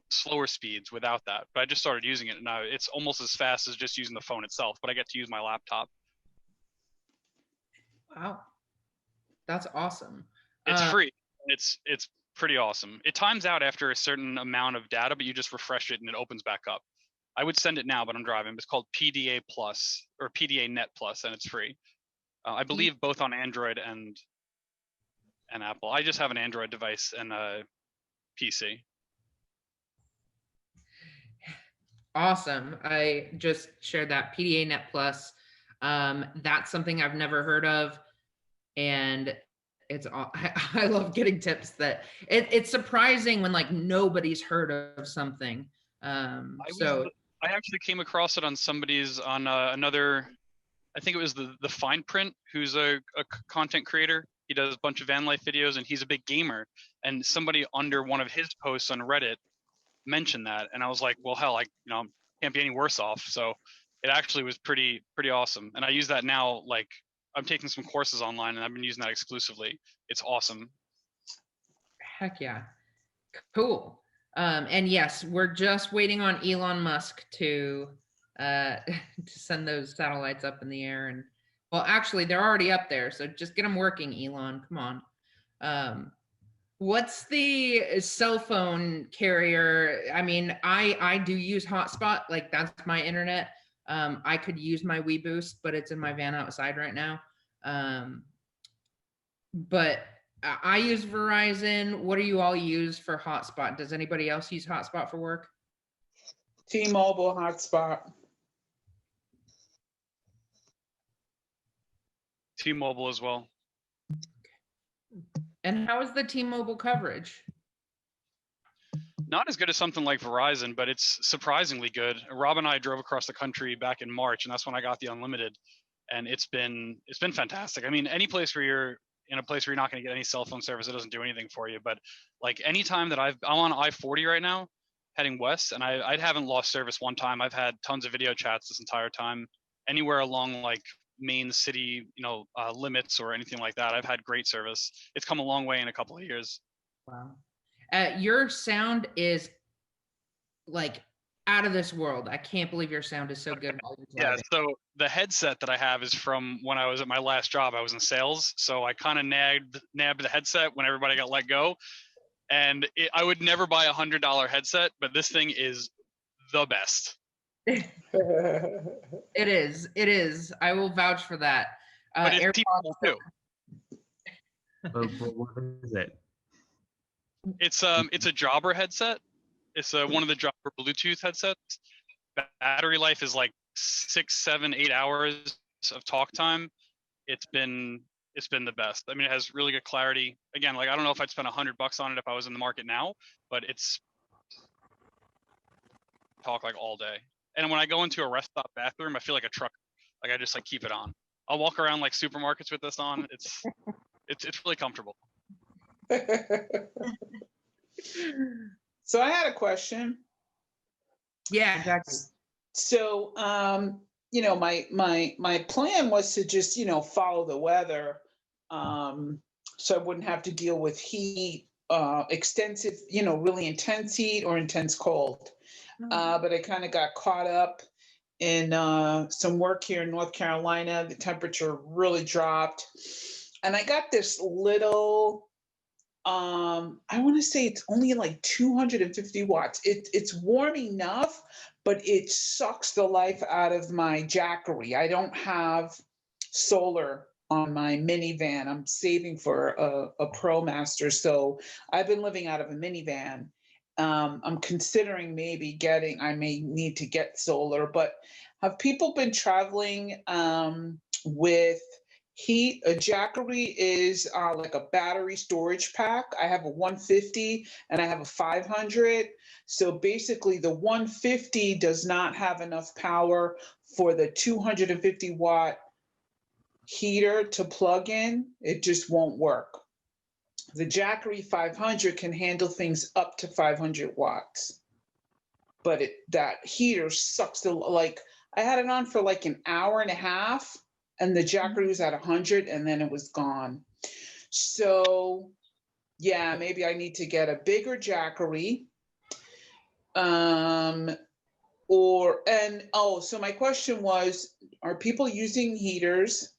slower speeds without that. But I just started using it, and now it's almost as fast as just using the phone itself, but I get to use my laptop.
Wow. That's awesome.
It's free. It's pretty awesome. It times out after a certain amount of data, but you just refresh it and it opens back up. I would send it now, but I'm driving. It's called PDA Plus or PDA Net Plus, and it's free. I believe both on Android and Apple. I just have an Android device and a PC.
Awesome. I just shared that PDA Net Plus. That's something I've never heard of, and I love getting tips that it's surprising when like nobody's heard of something.
I actually came across it on somebody's another I think it was the Fine Print, who's a content creator. He does a bunch of van life videos, and he's a big gamer. And somebody under one of his posts on Reddit mentioned that, and I was like, well, hell, I can't be any worse off. So it actually was pretty awesome, and I use that now. Like, I'm taking some courses online, and I've been using that exclusively. It's awesome.
Heck yeah. Cool. And yes, we're just waiting on Elon Musk to to send those satellites up in the air. And well, actually, they're already up there, so just get them working, Elon. Come on. What's the cell phone carrier? I mean, I do use hotspot, like that's my internet. I could use my WeBoost, but it's in my van outside right now. But I use Verizon. What do you all use for hotspot? Does anybody else use hotspot for work?
T-Mobile hotspot.
T-Mobile as well.
And how is the T-Mobile coverage?
Not as good as something like Verizon, but it's surprisingly good. Rob and I drove across the country back in March, and that's when I got the unlimited, and it's been fantastic. I mean, any place where you're in a place where you're not going to get any cell phone service, it doesn't do anything for you. But like anytime that I'm on I-40 right now, heading west, and I haven't lost service one time. I've had tons of video chats this entire time. Anywhere along like main city, limits or anything like that, I've had great service. It's come a long way in a couple of years.
Wow. Your sound is like out of this world. I can't believe your sound is so good.
Yeah, so the headset that I have is from when I was at my last job. I was in sales, so I kind of nabbed the headset when everybody got let go. And I would never buy $100 headset, but this thing is the best.
It is. I will vouch for that.
But it's
AirPods
too.
But what is it?
It's a Jobber headset. It's one of the Jobber Bluetooth headsets. Battery life is like 6, 7, 8 hours of talk time. It's been the best. I mean, it has really good clarity. Again, like I don't know if I'd spend $100 on it if I was in the market now, but it's talk like all day. And when I go into a rest stop bathroom, I feel like a trucker. Like I just like keep it on. I'll walk around like supermarkets with this on. It's really comfortable.
So I had a question.
Yeah, exactly.
So, my plan was to just, follow the weather, so I wouldn't have to deal with heat, extensive, really intense heat or intense cold. But I kind of got caught up in some work here in North Carolina. The temperature really dropped, and I got this little. I want to say it's only like 250 watts. It's warm enough, but it sucks the life out of my Jackery. I don't have solar on my minivan. I'm saving for a ProMaster, so I've been living out of a minivan. I'm considering I may need to get solar, but have people been traveling with heat? A Jackery is like a battery storage pack. I have a 150 and I have a 500. So basically the 150 does not have enough power for the 250 watt heater to plug in. It just won't work. The Jackery 500 can handle things up to 500 watts. But that heater sucks I had it on for like an hour and a half. And the Jackery was at 100 and then it was gone. So yeah, maybe I need to get a bigger Jackery. So my question was, are people using heaters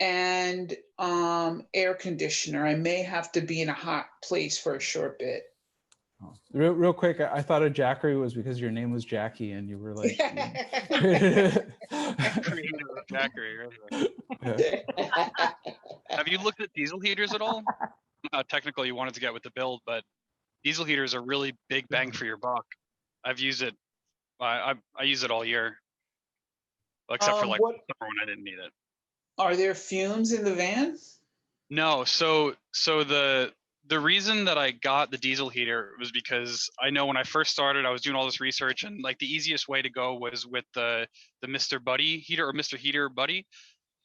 and air conditioner? I may have to be in a hot place for a short bit.
Real quick, I thought a Jackery was because your name was Jackie and you were like
Jackery. Have you looked at diesel heaters at all? I don't know how technical you wanted to get with the build, but diesel heaters are really big bang for your buck. I've used it. I use it all year, except for like summer when I didn't need it.
Are there fumes in the van?
No. So the the reason that I got the diesel heater was because I know when I first started, I was doing all this research, and like the easiest way to go was with the Mr. Buddy heater, or Mr. Heater Buddy.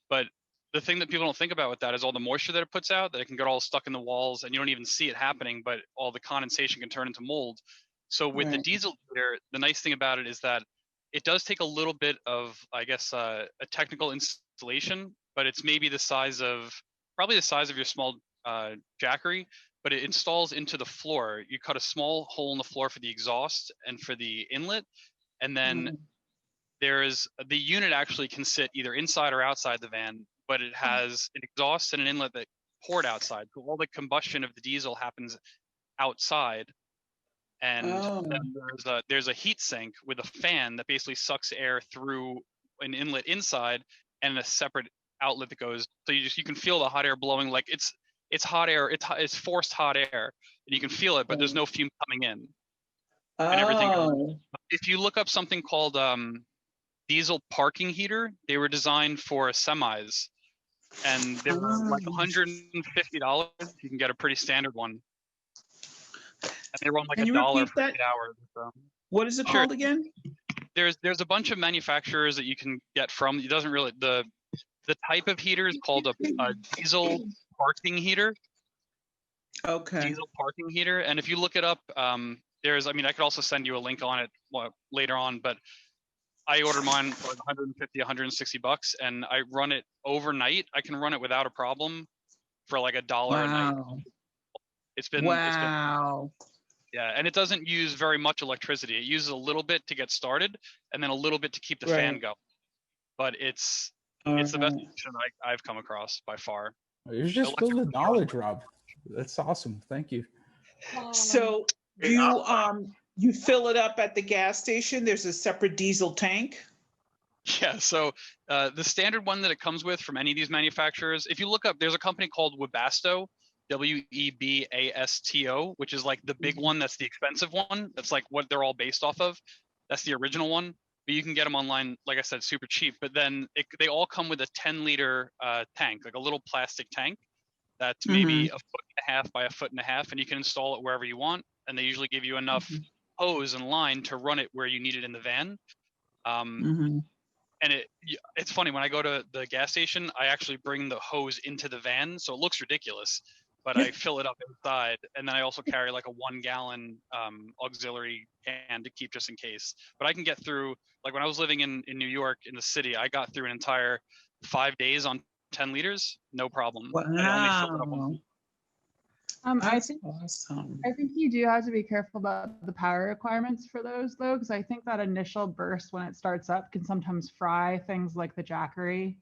But the thing that people don't think about with that is all the moisture that it puts out, that it can get all stuck in the walls, and you don't even see it happening, but all the condensation can turn into mold. So with the
Right.
diesel heater, the nice thing about it is that it does take a little bit of, I guess, a technical installation, but it's maybe probably the size of your small Jackery, but it installs into the floor. You cut a small hole in the floor for the exhaust and for the inlet, and then the unit actually can sit either inside or outside the van, but it has an exhaust and an inlet that port outside. So all the combustion of the diesel happens outside, and then there's a heat sink with a fan that basically sucks air through an inlet inside, and a separate outlet that goes. So you can feel the hot air blowing, like it's hot air. It's forced hot air, and you can feel it, but there's no fume coming in, and everything. If you look up something called diesel parking heater, they were designed for semis, and they were like $150. You can get a pretty standard one, and they run like $1 for 8 hours. So.
What is it called again?
There's a bunch of manufacturers that you can get from. It doesn't really the type of heater is called a diesel parking heater.
Okay.
Diesel parking heater, and if you look it up, I could also send you a link on it later on, but I ordered mine for like $150-$160, and I run it overnight. I can run it without a problem for like $1 a night. It's been yeah, and it doesn't use very much electricity. It uses a little bit to get started, and then a little bit to keep the fan going. But it's the best solution I've come across by far.
You're just full of knowledge, Rob. That's awesome. Thank you.
So you fill it up at the gas station. There's a separate diesel tank.
Yeah, so the standard one that it comes with from any of these manufacturers, if you look up, there's a company called Webasto, Webasto, which is like the big one. That's the expensive one. That's like what they're all based off of. That's the original one. But you can get them online, like I said, super cheap. But then they all come with a 10-liter tank, like a little plastic tank that's maybe a foot and a half by a foot and a half, and you can install it wherever you want. And they usually give you enough hose and line to run it where you need it in the van. And it's funny, when I go to the gas station, I actually bring the hose into the van, so it looks ridiculous, but I fill it up inside, and then I also carry like a 1-gallon auxiliary can to keep just in case. But I can get through, like when I was living in New York in the city, I got through an entire 5 days on 10 liters, no problem. I only filled it up once.
I think you do have to be careful about the power requirements for those, though, because I think that initial burst when it starts up can sometimes fry things like the Jackery.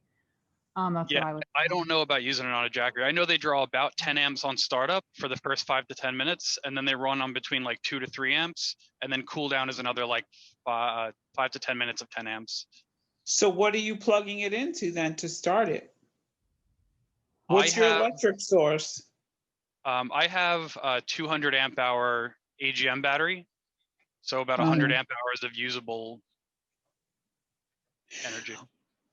That's what I would.
I don't know about using it on a Jackery. I know they draw about 10 amps on startup for the first 5 to 10 minutes, and then they run on between like 2 to 3 amps, and then cool down is another like 5 to 10 minutes of 10 amps.
So what are you plugging it into then to start it? What's your electric source?
I have a 200 amp hour AGM battery, so about 100 amp hours of usable energy.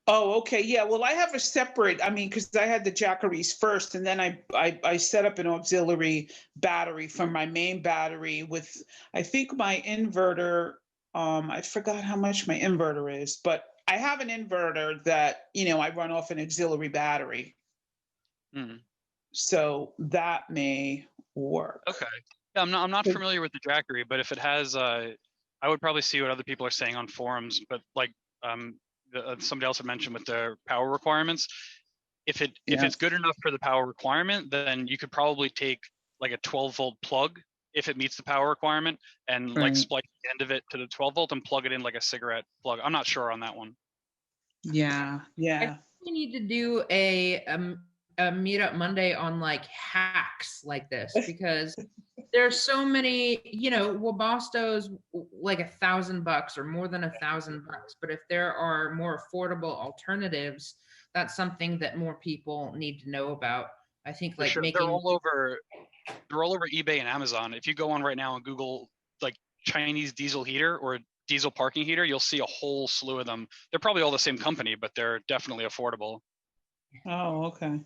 Oh, okay. Yeah. Well, I have a separate, because I had the Jackeries first, and then I set up an auxiliary battery from my main battery with, I think my inverter, I forgot how much my inverter is, but I have an inverter that, I run off an auxiliary battery. So that may work.
Okay. Yeah, I'm not familiar with the Jackery, but if it has, I would probably see what other people are saying on forums. But like somebody else had mentioned with the power requirements, if it's good enough for the power requirement, then you could probably take like a 12-volt plug if it meets the power requirement, and like splice the end of it to the 12-volt and plug it in like a cigarette plug. I'm not sure on that one.
Yeah.
I think we need to do a Meetup Monday on like hacks like this, because there's so many, Webasto's like $1,000 or more than $1,000. But if there are more affordable alternatives, that's something that more people need to know about. I think like making
they're all over eBay and Amazon. If you go on right now and Google like Chinese diesel heater or diesel parking heater, you'll see a whole slew of them. They're probably all the same company, but they're definitely affordable.
Oh, okay.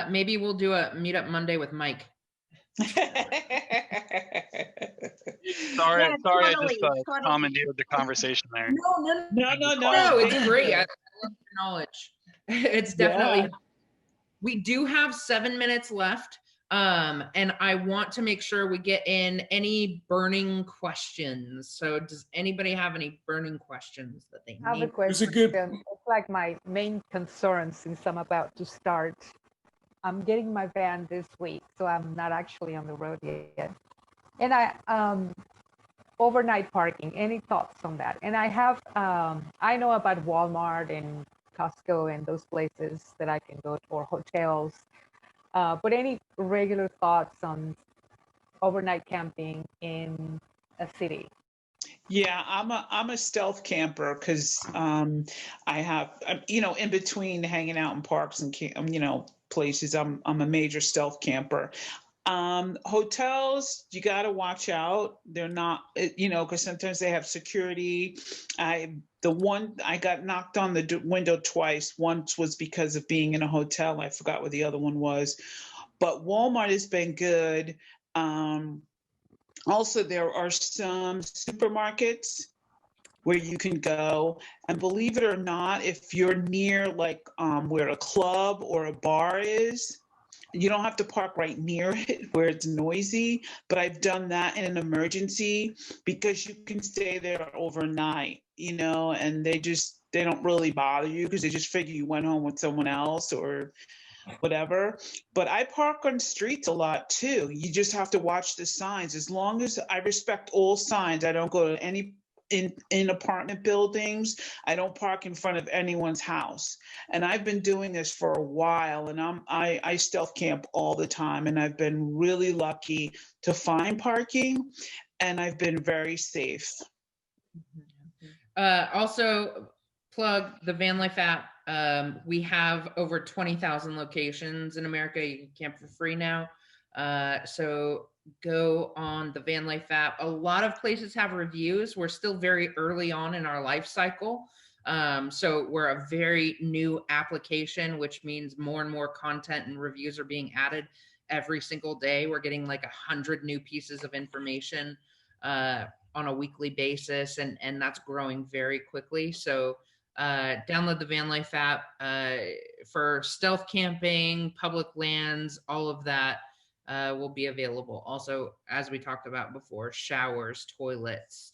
Maybe we'll do a Meetup Monday with Mike.
Sorry,
Yeah,
sorry, I
totally,
just
totally.
commandeered the conversation there.
No, it's great. I love the knowledge. It's definitely.
Yeah.
We do have 7 minutes left. And I want to make sure we get in any burning questions. So does anybody have any burning questions that they
I have a
need?
question. It's like my main concern since I'm about to start. I'm getting my van this week, so I'm not actually on the road yet. And overnight parking, any thoughts on that? And I know about Walmart and Costco and those places that I can go to, or hotels. But any regular thoughts on overnight camping in a city?
Yeah, I'm a stealth camper because I have in between hanging out in parks and places. I'm a major stealth camper. Hotels, you got to watch out. They're not, because sometimes they have security. I got knocked on the window twice. Once was because of being in a hotel. I forgot what the other one was. But Walmart has been good. Also, there are some supermarkets where you can go, and believe it or not, if you're near where a club or a bar is, you don't have to park right near it where it's noisy, but I've done that in an emergency because you can stay there overnight, and they don't really bother you because they just figure you went home with someone else or whatever. But I park on streets a lot too. You just have to watch the signs. As long as I respect all signs, I don't go to any in apartment buildings. I don't park in front of anyone's house. And I've been doing this for a while, and I stealth camp all the time, and I've been really lucky to find parking, and I've been very safe.
Also, plug the Vanlife app. We have over 20,000 locations in America. You can camp for free now. So go on the Vanlife app. A lot of places have reviews. We're still very early on in our life cycle. So we're a very new application, which means more and more content and reviews are being added every single day. We're getting like 100 new pieces of information on a weekly basis, and that's growing very quickly. So download the Vanlife app for stealth camping, public lands, all of that will be available. Also, as we talked about before, showers, toilets,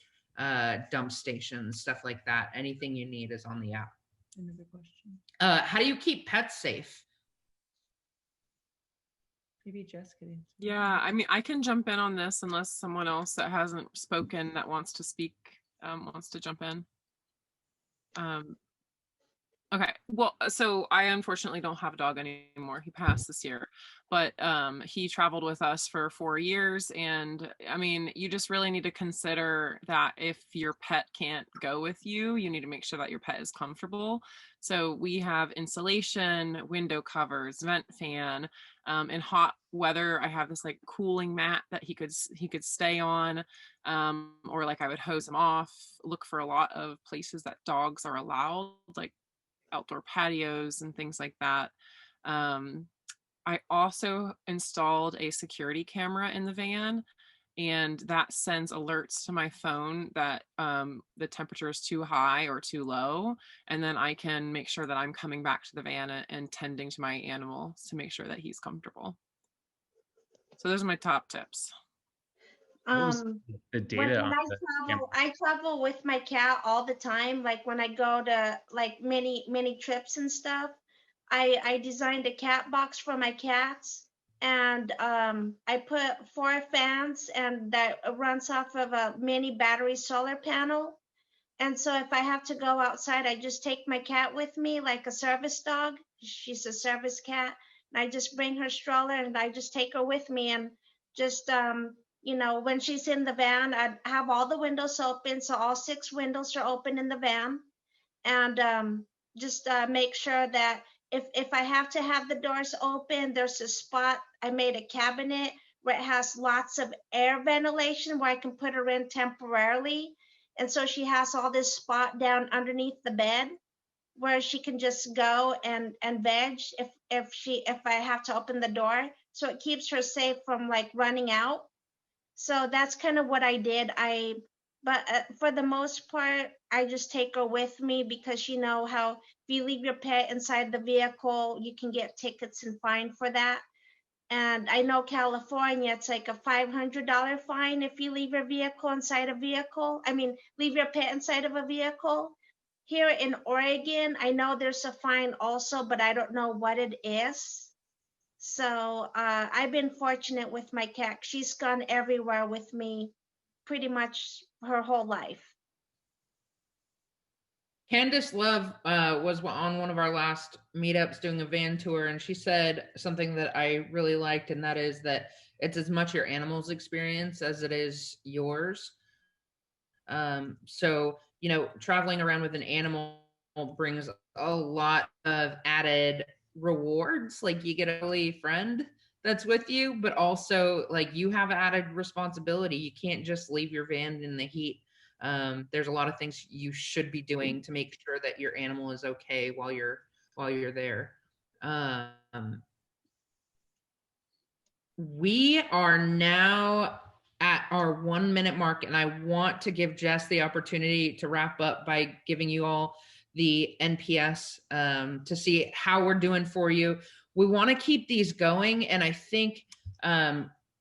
dump stations, stuff like that. Anything you need is on the app. Another question. How do you keep pets safe? Maybe Jess could answer.
Yeah, I mean, I can jump in on this unless someone else that hasn't spoken that wants to speak wants to jump in. Okay, well, so I unfortunately don't have a dog anymore. He passed this year, but he traveled with us for 4 years. And I mean, you just really need to consider that if your pet can't go with you, you need to make sure that your pet is comfortable. So we have insulation, window covers, vent fan. In hot weather, I have this like cooling mat that he could stay on, or like I would hose him off. Look for a lot of places that dogs are allowed, like outdoor patios and things like that. I also installed a security camera in the van, and that sends alerts to my phone that the temperature is too high or too low, and then I can make sure that I'm coming back to the van and tending to my animal to make sure that he's comfortable. So those are my top tips.
The data on the
I travel with my cat all the time. Like when I go to like many trips and stuff, I designed a cat box for my cats, and I put 4 fans, and that runs off of a mini battery solar panel. And so if I have to go outside, I just take my cat with me like a service dog. She's a service cat, and I just bring her stroller and I just take her with me, and just when she's in the van, I have all the windows open, so all 6 windows are open in the van, and just make sure that if I have to have the doors open, there's a spot. I made a cabinet where it has lots of air ventilation where I can put her in temporarily, and so she has all this spot down underneath the bed where she can just go and veg if I have to open the door. so it keeps her safe from like running out. So that's kind of what I did. But for the most part, I just take her with me because you know how if you leave your pet inside the vehicle, you can get tickets and fined for that. And I know California, it's like a $500 fine if you leave your vehicle inside a vehicle. I mean, leave your pet inside of a vehicle. Here in Oregon, I know there's a fine also, but I don't know what it is. So I've been fortunate with my cat. She's gone everywhere with me pretty much her whole life.
Candace Love was on one of our last meetups doing a van tour, and she said something that I really liked, and that is that it's as much your animal's experience as it is yours. So, you know, traveling around with an animal brings a lot of added rewards. Like you get a really friend that's with you, but also like you have added responsibility. You can't just leave your van in the heat. There's a lot of things you should be doing to make sure that your animal is okay while you're there. We are now at our 1 minute mark, and I want to give Jess the opportunity to wrap up by giving you all the NPS to see how we're doing for you. We want to keep these going, and I think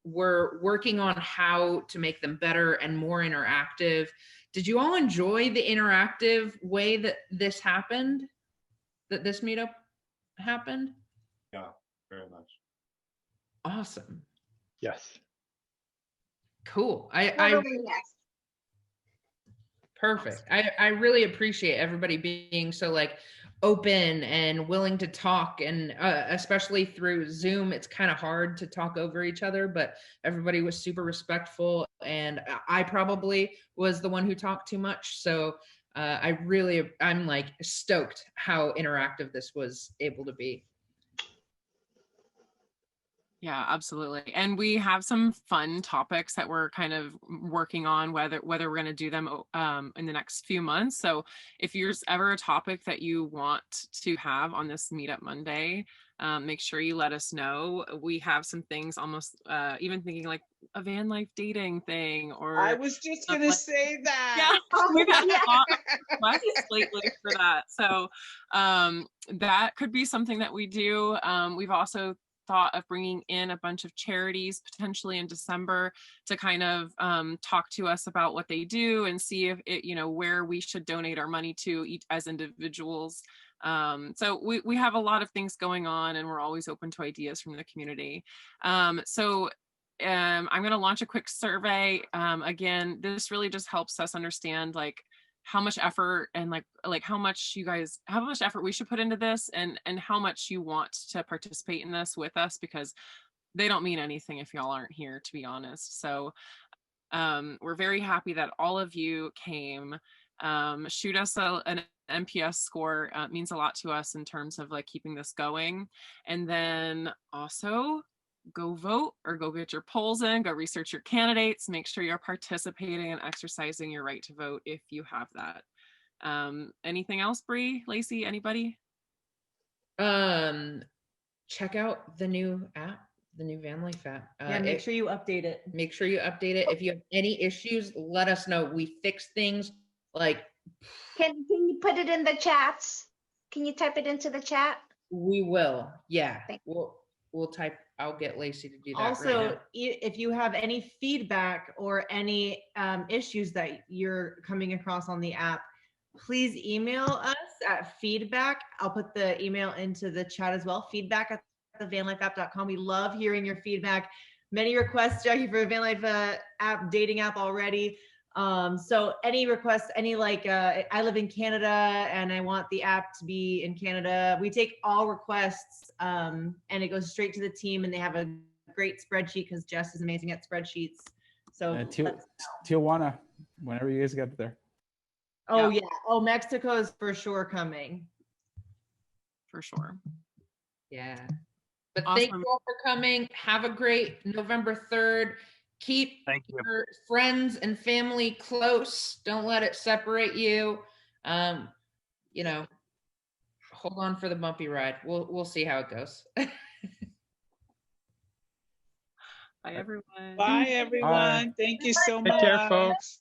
we're working on how to make them better and more interactive. Did you all enjoy the interactive way that this happened, that this meetup happened?
Yeah, very much.
Awesome.
Yes.
Cool. I
Yes.
Perfect. I really appreciate everybody being so like open and willing to talk, and especially through Zoom, it's kind of hard to talk over each other, but everybody was super respectful, and I probably was the one who talked too much. So I'm like stoked how interactive this was able to be.
Yeah, absolutely. And we have some fun topics that we're kind of working on, whether we're going to do them in the next few months. So if there's ever a topic that you want to have on this Meetup Monday, make sure you let us know. We have some things almost even thinking like a van life dating thing, or
I was just going to say that.
Yeah, we've had a lot of requests lately for that. So that could be something that we do. We've also thought of bringing in a bunch of charities potentially in December to kind of talk to us about what they do and see if it, you know, where we should donate our money to each as individuals. So we have a lot of things going on, and we're always open to ideas from the community. I'm going to launch a quick survey. Again, this really just helps us understand like how much effort and like how much effort we should put into this, and how much you want to participate in this with us, because they don't mean anything if y'all aren't here, to be honest. So we're very happy that all of you came. Shoot us an NPS score. It means a lot to us in terms of like keeping this going. And then also go vote, or go get your polls in, go research your candidates, make sure you're participating and exercising your right to vote if you have that. Anything else, Bree, Lacey, anybody?
Check out the new app, the new Vanlife app.
Yeah, make sure you update it.
Make sure you update it. If you have any issues, let us know. We fix things like.
Can you put it in the chats? Can you type it into the chat?
We will. Yeah. We'll type. I'll get Lacey to do that.
Also,
right now.
if you have any feedback or any issues that you're coming across on the app, please email us at feedback. I'll put the email into the chat as well. feedback@thevanlifeapp.com. We love hearing your feedback. Many requests, Jackie, for a Vanlife app, dating app already. So any requests, any like, I live in Canada and I want the app to be in Canada. We take all requests and it goes straight to the team, and they have a great spreadsheet because Jess is amazing at spreadsheets. So
Tijuana, whenever you guys get there.
Oh yeah. Oh, Mexico is for sure coming.
For sure.
Yeah. But
Awesome.
Thank you all for coming. Have a great November 3rd. Keep your friends and family close. Don't let it separate you. You know, hold on for the bumpy ride. We'll see how it goes.
Bye, everyone.
Bye, everyone. Thank you so
Take
much.
care, folks.